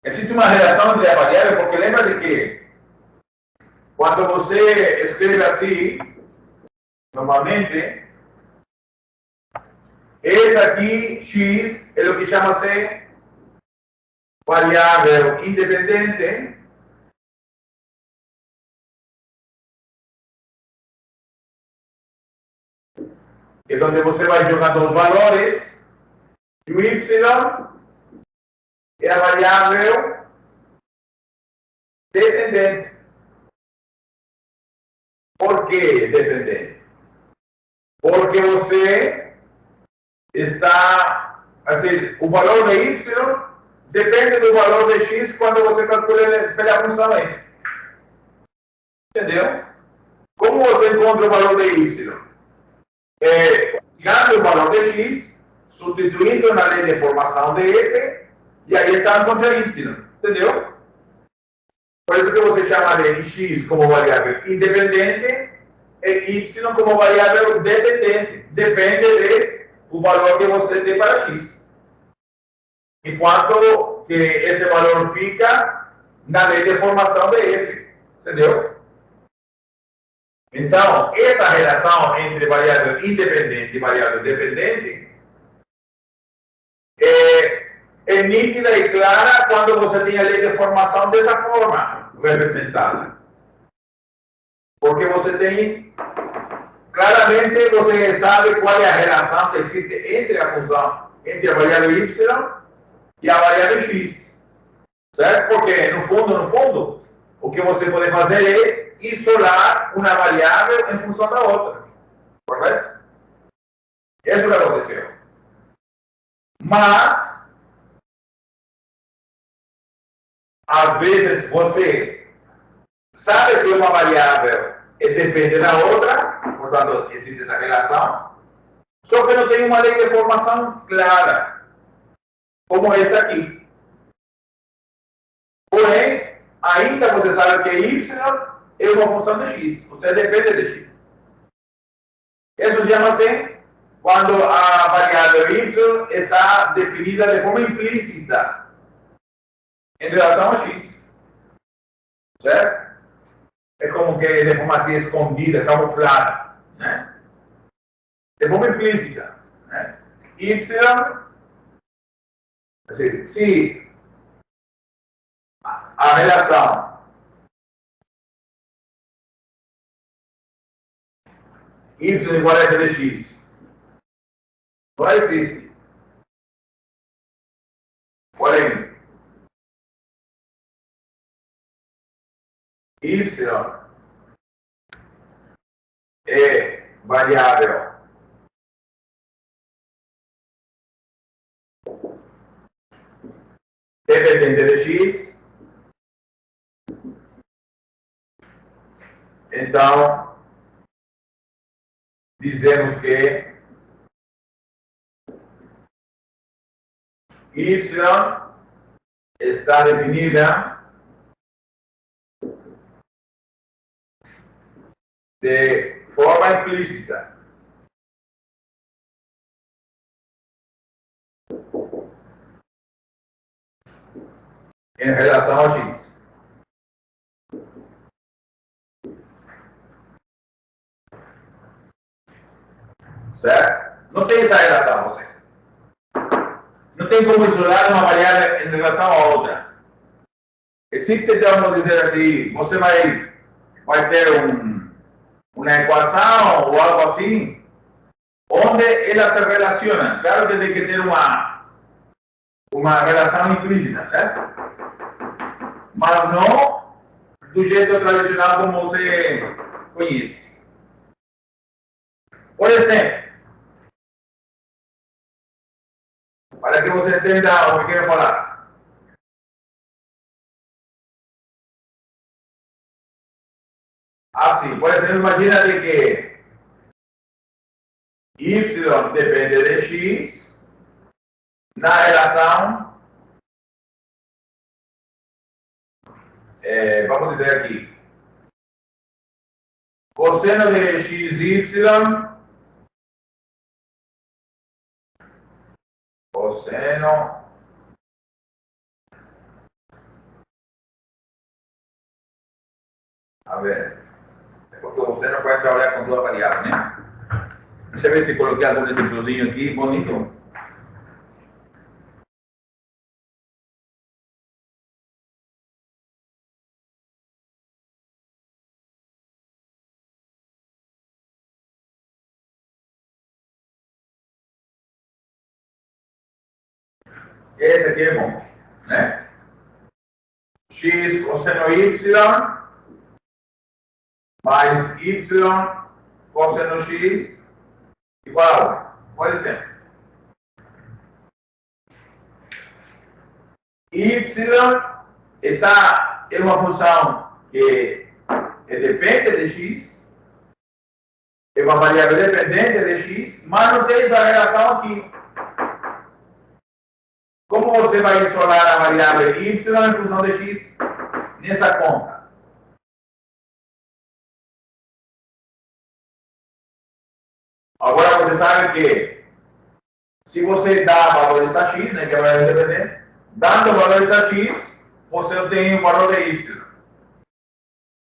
existe uma relação entre a variável, porque lembra de que quando você escreve assim, normalmente, esse aqui, x, é o que chama-se variável independente, é onde você vai jogando os valores, e o y é a variável dependente. Por que dependente? Porque você está, assim, o valor de y depende do valor de x quando você calcula pela função f. Entendeu? Como você encontra o valor de y? Pegando o valor de x, substituindo na lei de formação de f, e aí está encontrando y. Entendeu? Por isso que você chama de x como variável independente e y como variável dependente. Depende do valor que você tem para x. Enquanto que esse valor fica na lei de formação de f. Entendeu? Então, essa relação entre variável independente e variável dependente é nítida e clara quando você tem a lei de formação dessa forma representada. Porque você tem, claramente, você sabe qual é a relação que existe entre a função, entre a variável y e a variável x. Certo? Porque, no fundo, o que você pode fazer é isolar uma variável em função da outra. Correto? Isso é o que aconteceu. Mas, às vezes, você sabe que uma variável depende da outra, portanto, existe essa relação, só que não tem uma lei de formação clara, como esta aqui. Porém, ainda você sabe que y é uma função de x, você depende de x. Isso chama-se quando a variável y está definida de forma implícita em relação a x. Certo? É como que de forma assim escondida, camuflada. Né? De forma implícita. Né? Y, assim, se a relação y igual a f de x não existe. Porém, y é variável dependente de x, então dizemos que y está definida de forma implícita. Em relação ao x. Certo? Não tem essa relação, você. Não tem como isolar uma variável em relação à outra. Existe, vamos dizer assim, você vai ter uma equação ou algo assim, onde elas se relacionam. Claro que tem que ter uma relação implícita, certo? Mas não do jeito tradicional como você conhece. Por exemplo, para que você entenda o que eu quero falar. Assim, por exemplo, imagina que y depende de x na relação, vamos dizer aqui, cosseno de xy, cosseno A ver, é porque você não pode trabalhar com duas variáveis, né? Deixa eu ver se coloquei algum exemplozinho aqui, bonito. Esse aqui é bom, né? X cosseno y mais y cosseno x igual, por exemplo, y está em uma função que depende de x, é uma variável dependente de x, mas não tem essa relação aqui. Como você vai isolar a variável y em função de x nessa conta? Agora você sabe que se você dá valores a x, né, que é a variável dependente, dando valores a x, você obtém o valor de y.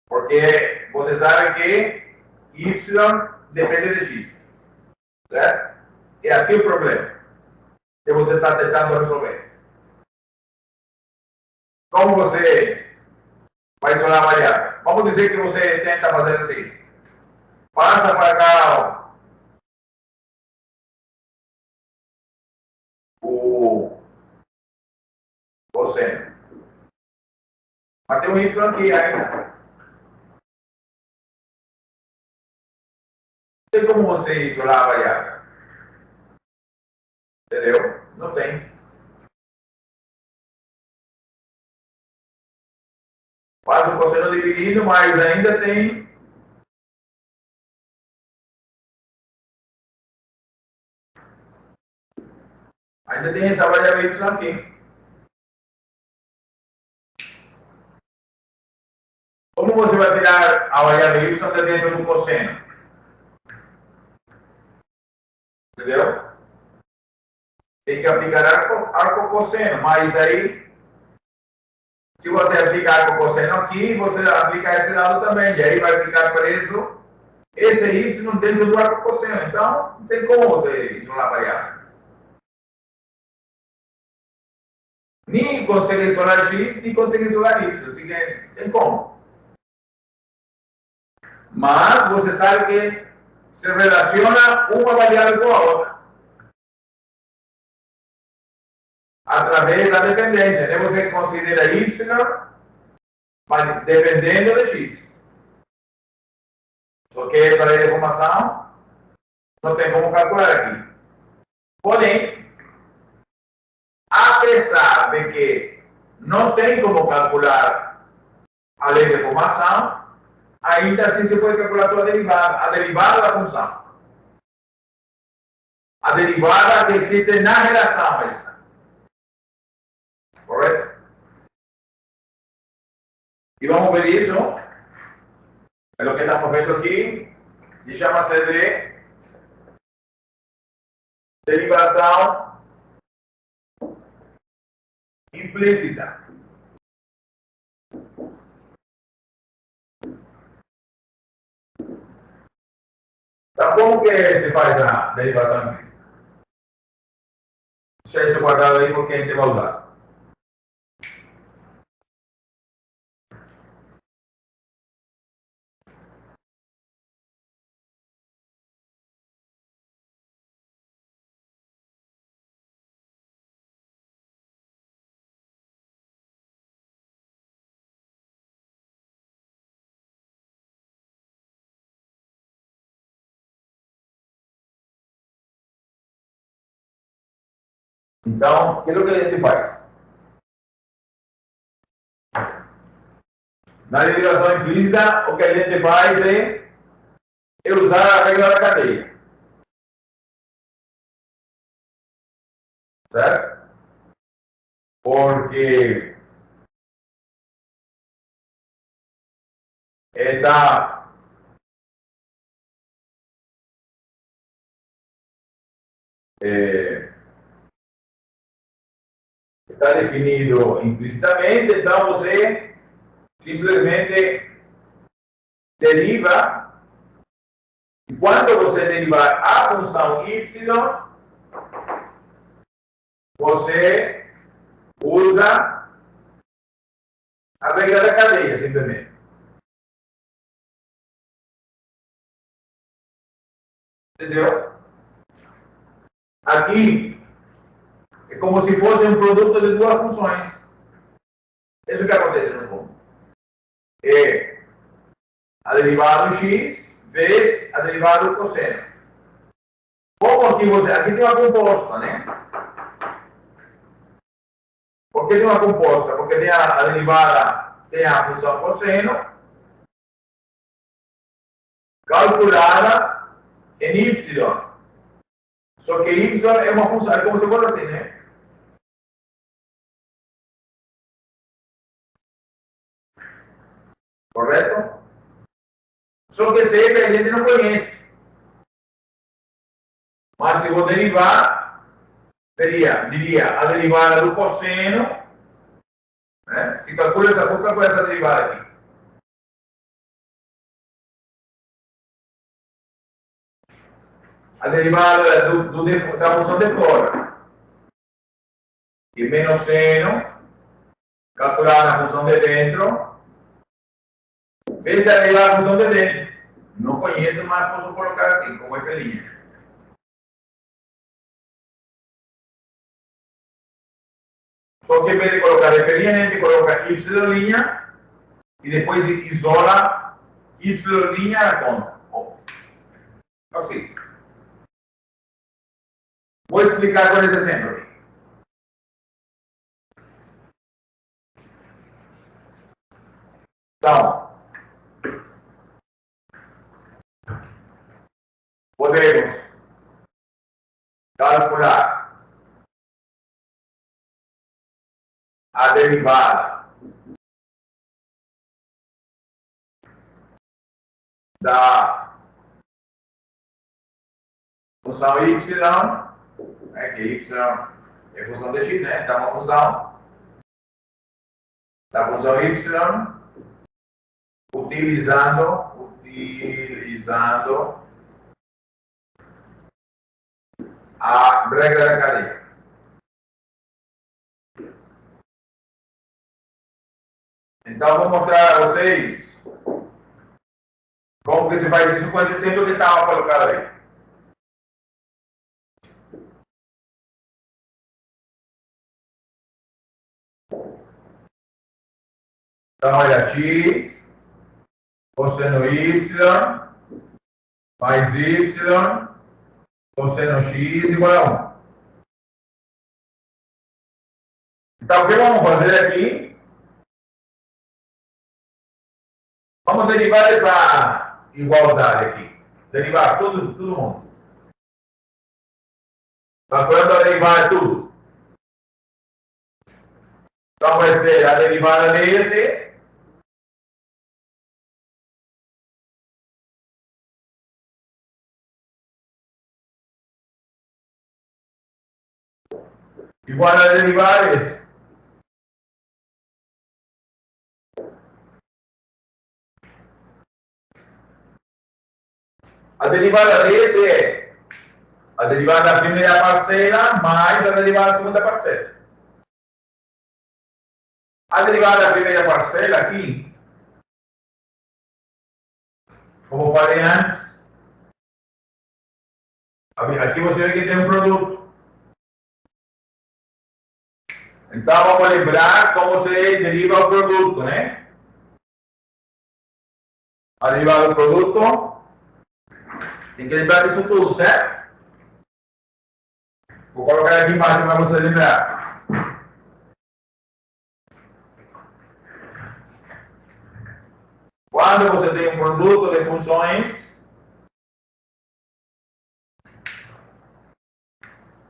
Porque você sabe que y depende de x. Certo? É assim o problema que você está tentando resolver. Como você vai isolar a variável? Vamos dizer que você tenta fazer assim. Passa para cá o cosseno. Mas tem um y aqui ainda. Não tem como você isolar a variável. Entendeu? Não tem. Faz o cosseno dividindo, mas ainda tem essa variável y aqui. Como você vai tirar a variável y de dentro do cosseno? Entendeu? Tem que aplicar arco cosseno, mas aí, se você aplicar arco cosseno aqui, você aplica esse lado também, e aí vai ficar preso esse y dentro do arco cosseno. Então, não tem como você isolar a variável. Nem consegue isolar x, nem consegue isolar y, assim que tem como. Mas você sabe que se relaciona uma variável com a outra através da dependência, né? Você considera y dependendo de x. Só que essa lei de formação não tem como calcular aqui. Porém, apesar de que não tem como calcular a lei de formação, ainda assim se pode calcular sua derivada, a derivada da função. A derivada que existe na relação esta. Correto? E vamos ver isso. É o que estamos vendo aqui. E chama-se de derivação implícita. Então, como que se faz a derivação implícita? Deixa isso guardado aí porque a gente vai usar. Então, o que a gente faz? Na derivação implícita, o que a gente faz é usar a regra da cadeia. Certo? Porque está definido implicitamente, então você simplesmente deriva, e quando você derivar a função y, você usa a regra da cadeia, simplesmente. Entendeu? Aqui é como se fosse um produto de duas funções. Isso que acontece no fundo. É a derivada do x vezes a derivada do cosseno. Como aqui aqui tem uma composta, né? Por que tem uma composta? Porque tem a derivada, tem a função cosseno calculada em y. Só que y é uma função, é como se fosse assim, né? Correto? Só que sempre a gente não conhece. Mas se vou derivar, diria a derivada do cosseno, né? Se calcula essa derivada aqui. A derivada da função de fora. E menos seno, calcular a função de dentro, vezes a derivada da função de dentro. Não conheço, mas posso colocar assim, como F'. Só que em vez de colocar F', a gente coloca Y' e depois isola Y' na conta. Assim. Vou explicar com esse exemplo aqui. Então, podemos calcular a derivada da função y, né, que y é função de x, né? Então, uma função da função y utilizando a regra da cadeia. Então, vou mostrar a vocês como que se faz isso com esse exemplo que estava colocado aí. Então, olha, x, cosseno y, mais y, cosseno x igual a 1. Então, o que vamos fazer aqui? Vamos derivar essa igualdade aqui. Derivar todo mundo. Calculando a derivada de tudo. Então, vai ser a derivada desse igual a derivada desse. A derivada desse é a derivada da primeira parcela mais a derivada da segunda parcela. A derivada da primeira parcela aqui, como falei antes, aqui você vê que tem um produto. Então vamos lembrar como se deriva o produto, né? A derivada do produto, tem que lembrar disso tudo, certo? Vou colocar aqui embaixo para você lembrar. Quando você tem um produto de funções,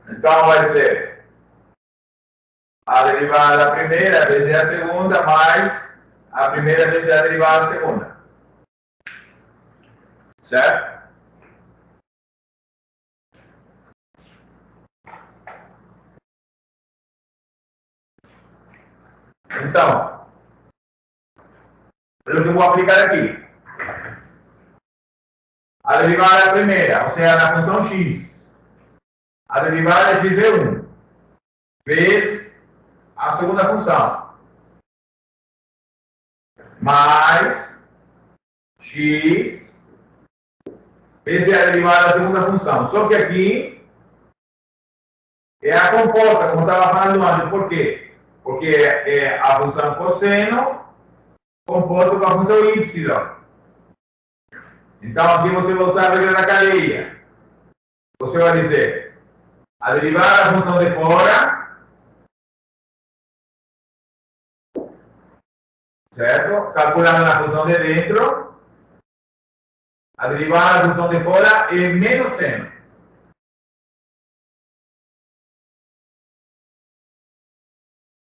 então vai ser a derivada da primeira vezes a segunda mais a primeira vezes a derivada da segunda. Certo? Então, pelo que eu vou aplicar aqui. A derivada primeira, ou seja, da função x. A derivada de x é 1, vezes a segunda função. Mais x vezes a derivada da segunda função. Só que aqui é a composta, como estava falando antes. Por quê? Porque é a função cosseno composta com a função y. Então, aqui você vai usar a regra da cadeia. Você vai dizer a derivada da função de fora, certo? Calculando a função de dentro, a derivada da função de fora é menos seno.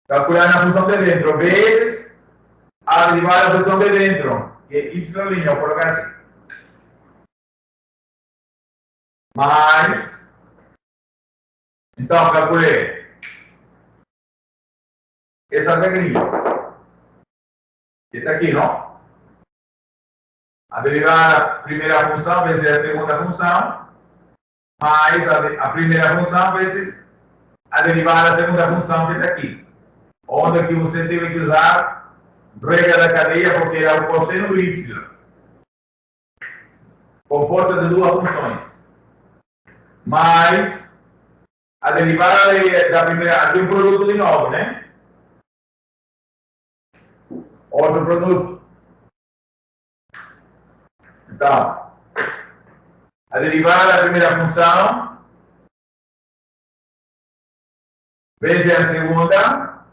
Calculando a função de dentro vezes a derivada da função de dentro, que é y', vou colocar assim. Mais, então calculei essa regrinha, que está aqui, não? A derivada da primeira função vezes a segunda função, mais a primeira função vezes a derivada da segunda função que está aqui. Onde aqui você teve que usar regra da cadeia, porque é o cosseno do y. Composta de duas funções. Mais a derivada da primeira, aqui um produto de novo, né? Outro produto. Então, a derivada da primeira função vezes a segunda,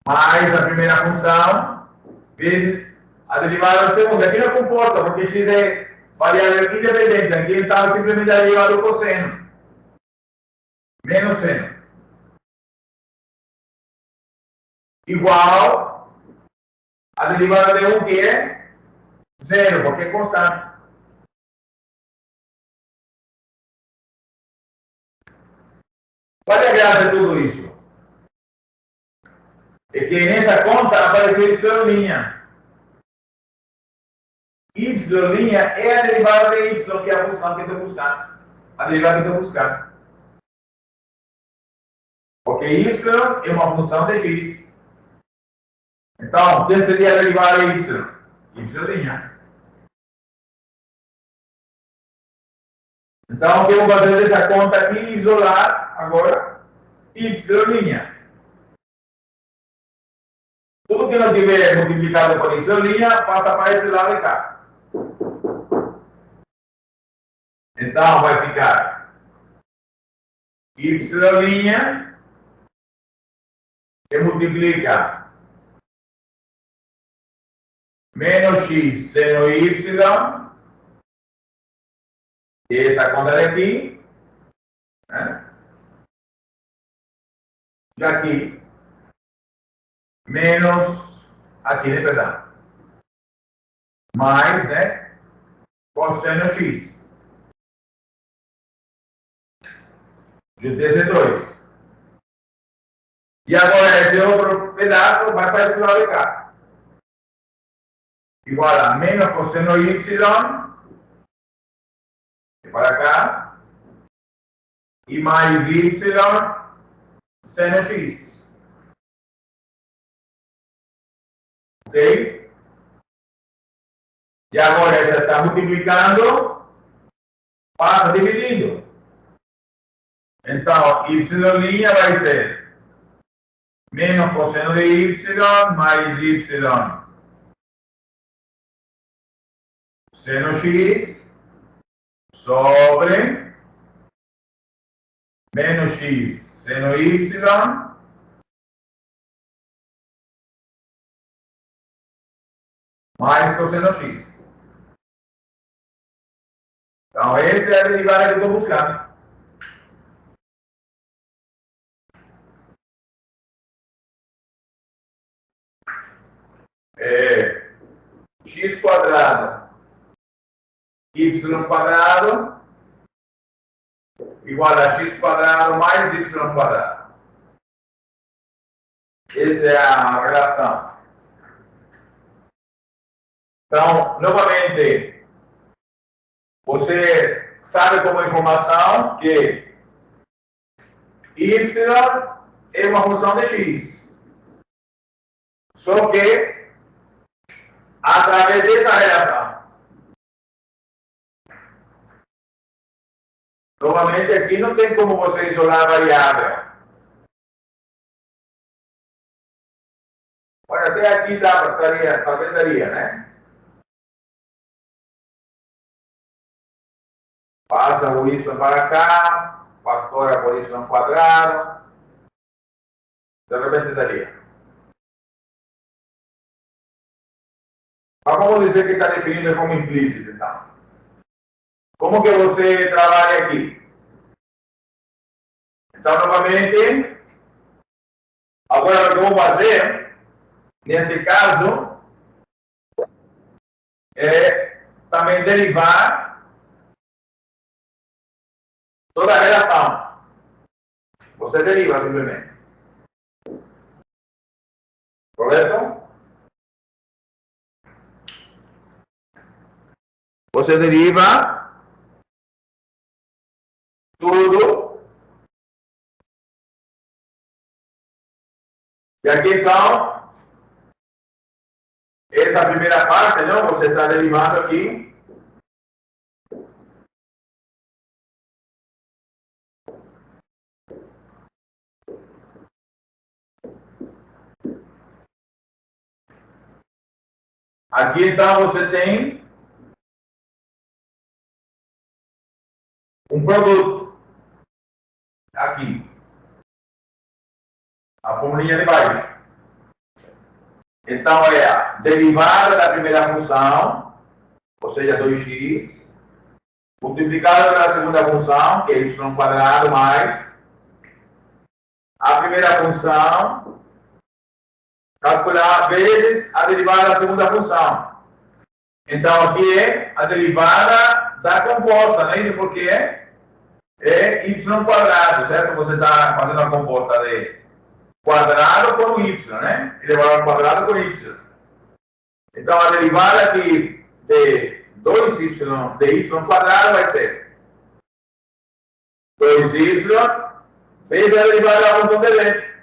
mais a primeira função vezes a derivada da segunda. Aqui não comporta, porque x é variável independente. Aqui está simplesmente a derivada do cosseno. Menos seno. Igual a derivada de 1, que é 0, porque é constante. Qual é a graça de tudo isso? É que nessa conta apareceu y'. Y' é a derivada de y, que é a função que eu estou buscando. A derivada que eu estou buscando. Porque y é uma função de x. Então, quem seria a derivada de y'? Y'. Então, o que eu vou fazer dessa conta aqui? Isolar agora y'. Tudo que não tiver multiplicado por y', passa para esse lado de cá. Então, vai ficar y' que multiplica menos x seno y, que é essa conta daqui, né? Daqui, menos aqui, né, perdão, mais, né, cosseno x. Juntei esses dois. E agora esse outro pedaço vai para esse lado de cá. Igual a menos cosseno y, para cá, e mais y seno x. Ok? E agora essa está multiplicando, passa dividindo. Então, y' vai ser menos cosseno de y mais y seno x sobre menos x seno y mais cosseno x. Então, essa é a derivada que eu estou buscando. X quadrado y quadrado igual a x quadrado mais y quadrado. Essa é a relação. Então, novamente, você sabe como informação que y é uma função de x. Só que, através dessa relação, novamente aqui não tem como você isolar a variável. Olha, até aqui talvez daria, né? Passa o y para cá, factora por y quadrado, de repente daria. Mas vamos dizer que está definido de forma implícita, então. Como que você trabalha aqui? Então, novamente, agora o que eu vou fazer, neste caso, é também derivar toda a relação. Você deriva simplesmente. Correto? Você deriva tudo. E aqui, então, essa primeira parte, não? Você está derivando aqui. Aqui, então, você tem um produto. Aqui. A formulinha de baixo. Então, é a derivada da primeira função, ou seja, 2x, multiplicada pela segunda função, que é y quadrado mais a primeira função, calcular vezes a derivada da segunda função. Então, aqui é a derivada da composta, não é isso? Porque é y quadrado, certo? Você está fazendo a composta de quadrado com y, né? Elevado ao quadrado com y. Então, a derivada aqui de 2y de y quadrado vai ser 2y vezes a derivada da função de dentro.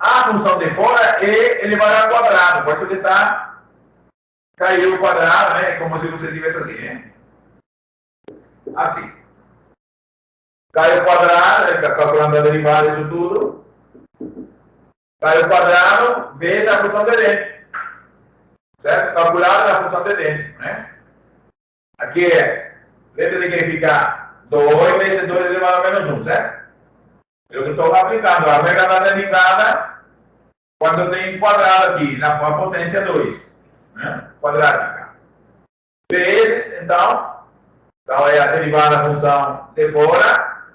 A função de fora é elevada ao quadrado, por isso que está caiu o quadrado, né? Como se você tivesse assim, né? Assim. Cai o quadrado, calculando a derivada disso tudo. Cai o quadrado vezes a função de dentro. Certo? Calculada a função de dentro, né? Aqui é, lembra de que fica 2 vezes 2 elevado a menos 1, certo? Eu estou aplicando a regra da derivada quando tem quadrado aqui, na potência 2, né? Quadrática. Vezes, então é a derivada da função de fora,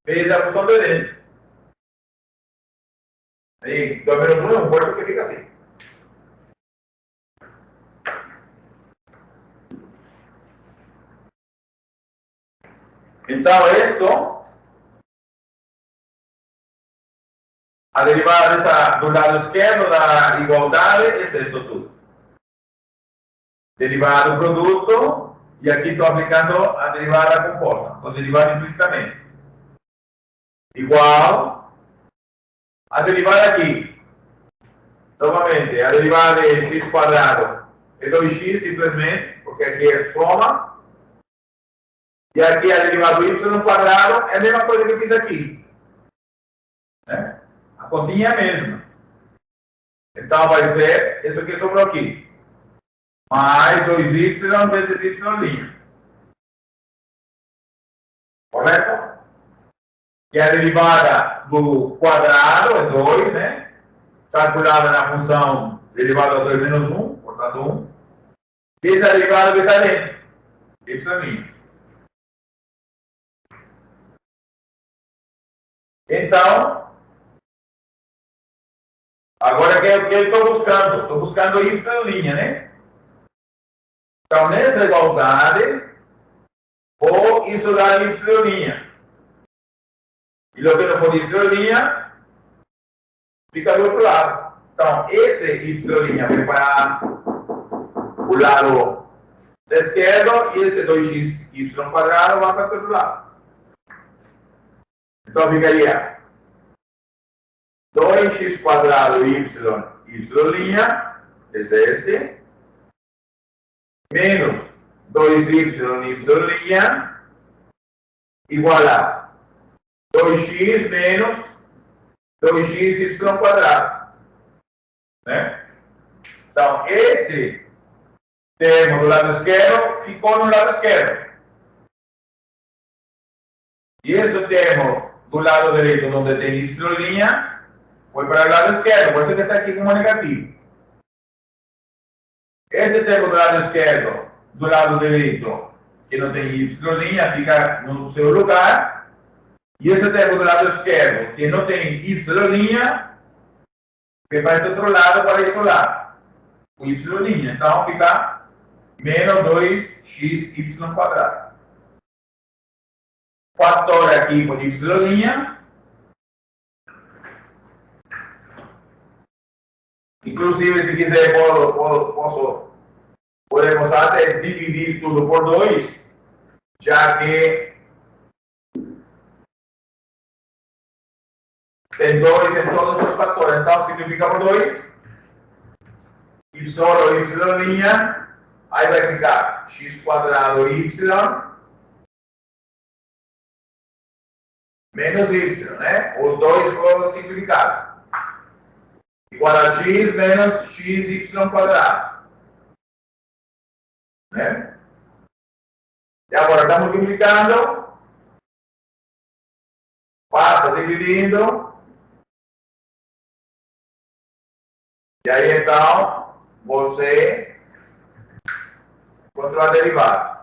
vezes a função de dentro. Aí, 2 menos 1 é um força que fica assim. Então, a derivada do lado esquerdo da igualdade é isto tudo. Derivada do produto, e aqui estou aplicando a derivada da composta, estou derivando implicitamente. Igual a derivada aqui. Novamente, a derivada de x quadrado é 2x simplesmente, porque aqui é soma. E aqui a derivada do y quadrado é a mesma coisa que eu fiz aqui. Né? A continha é a mesma. Então vai ser isso que sobrou aqui. Mais 2y vezes y'. Correto? Que a derivada do quadrado é 2, né? Calculada na função derivada de 2 menos 1, portanto 1. Vezes a derivada do está dentro. Y'. Então, agora que eu estou buscando? Estou buscando y', né? Então, nessa igualdade, vou isolar y'. E o que não for y', fica do outro lado. Então, esse y' vai para o lado esquerdo e esse 2xy quadrado vai para o outro lado. Então ficaria 2x quadrado y esse é este, menos 2y igual a 2x menos 2xy quadrado. Né? Então, este termo do lado esquerdo ficou no lado esquerdo. E esse termo do lado direito, onde tem y', foi para o lado esquerdo, por isso que está aqui como negativo. Este termo do lado esquerdo, do lado direito, que não tem y', fica no seu lugar. E esse termo do lado esquerdo, que não tem y', que vai do outro lado para isolar o y'. Então fica menos 2xy quadrado. Fator aqui por y'. Inclusive, se quiser, podemos até dividir tudo por 2, já que tem 2 em todos os fatores. Então, simplifica por 2. E só y', aí vai ficar x quadrado y menos y, né? O 2 foi simplificado. Igual a x menos xy quadrado. Né? E agora está multiplicando. Passa dividindo. E aí então, você encontrou a derivada.